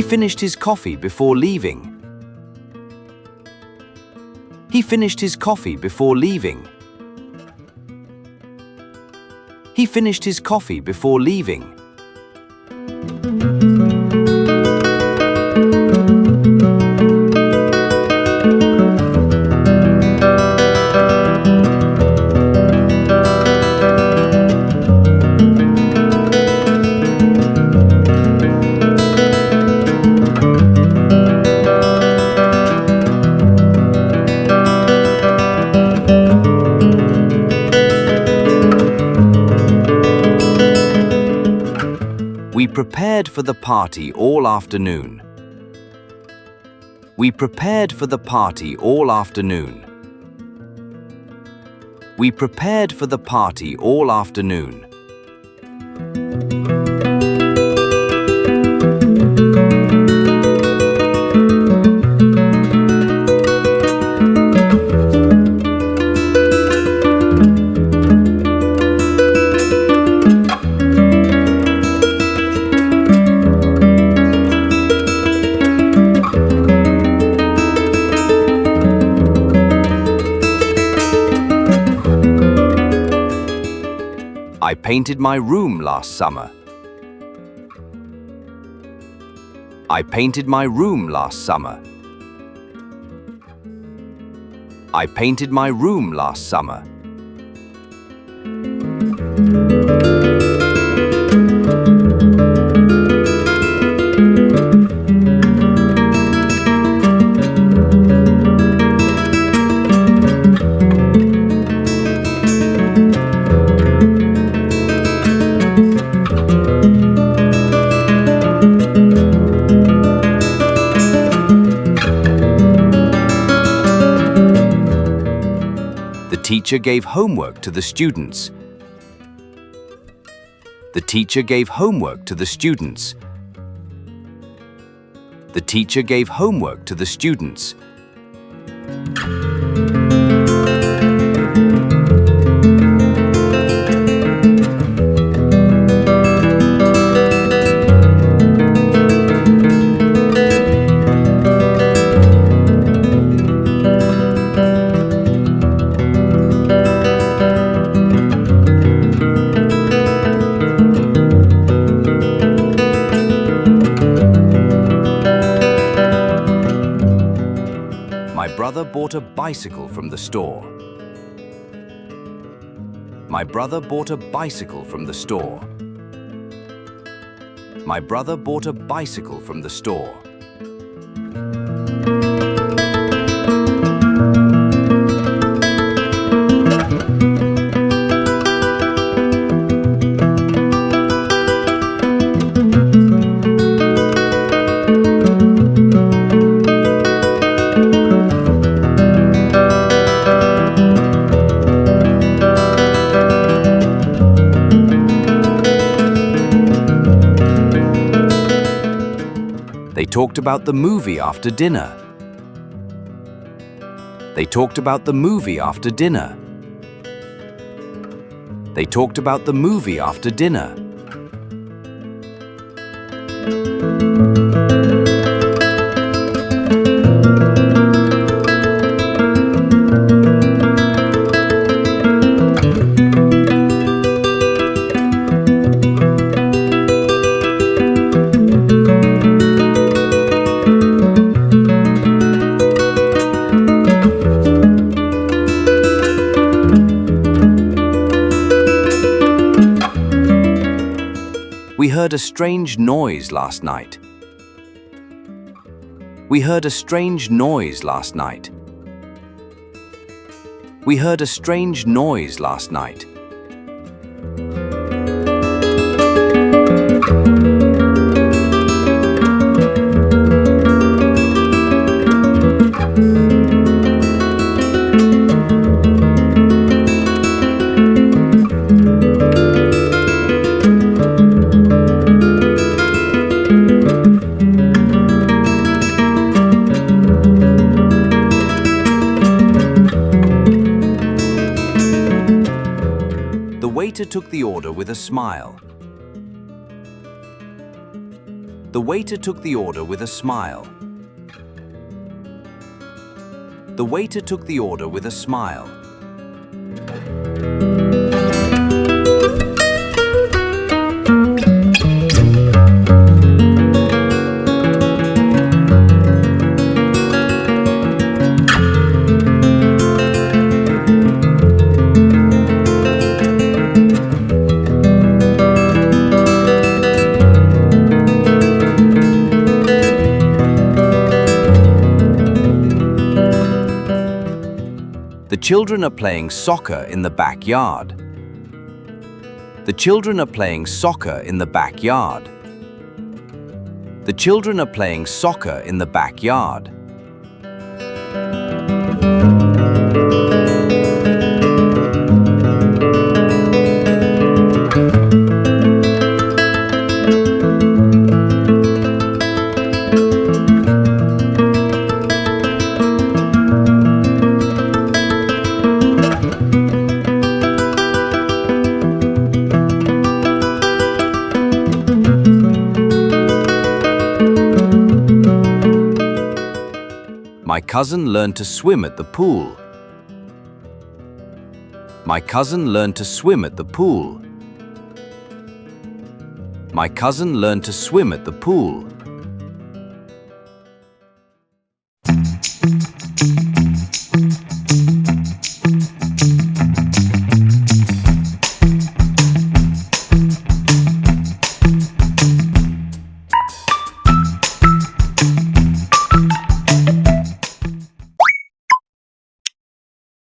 finished his coffee before leaving. He finished his coffee before leaving. He finished his coffee before leaving. We prepared for the party all afternoon. We prepared for the party all afternoon. We prepared for the party all afternoon. I painted my room last summer. I painted my room last summer. I painted my room last summer. The teacher gave homework to the students. The teacher gave homework to the students. The teacher gave homework to the students. My brother bought a bicycle from the store. My brother bought a bicycle from the store. My brother bought a bicycle from the store. They talked about the movie after dinner. They talked about the movie after dinner. They talked about the movie after dinner. We heard a strange noise last night. We heard a strange noise last night. We heard a strange noise last night. The waiter took the order with a smile. The waiter took the order with a smile. The waiter took the order with a smile. The children are playing soccer in the backyard. The children are playing soccer in the backyard. The children are playing soccer in the backyard. My cousin learned to swim at the pool. My cousin learned to swim at the pool. My cousin learned to swim at the pool.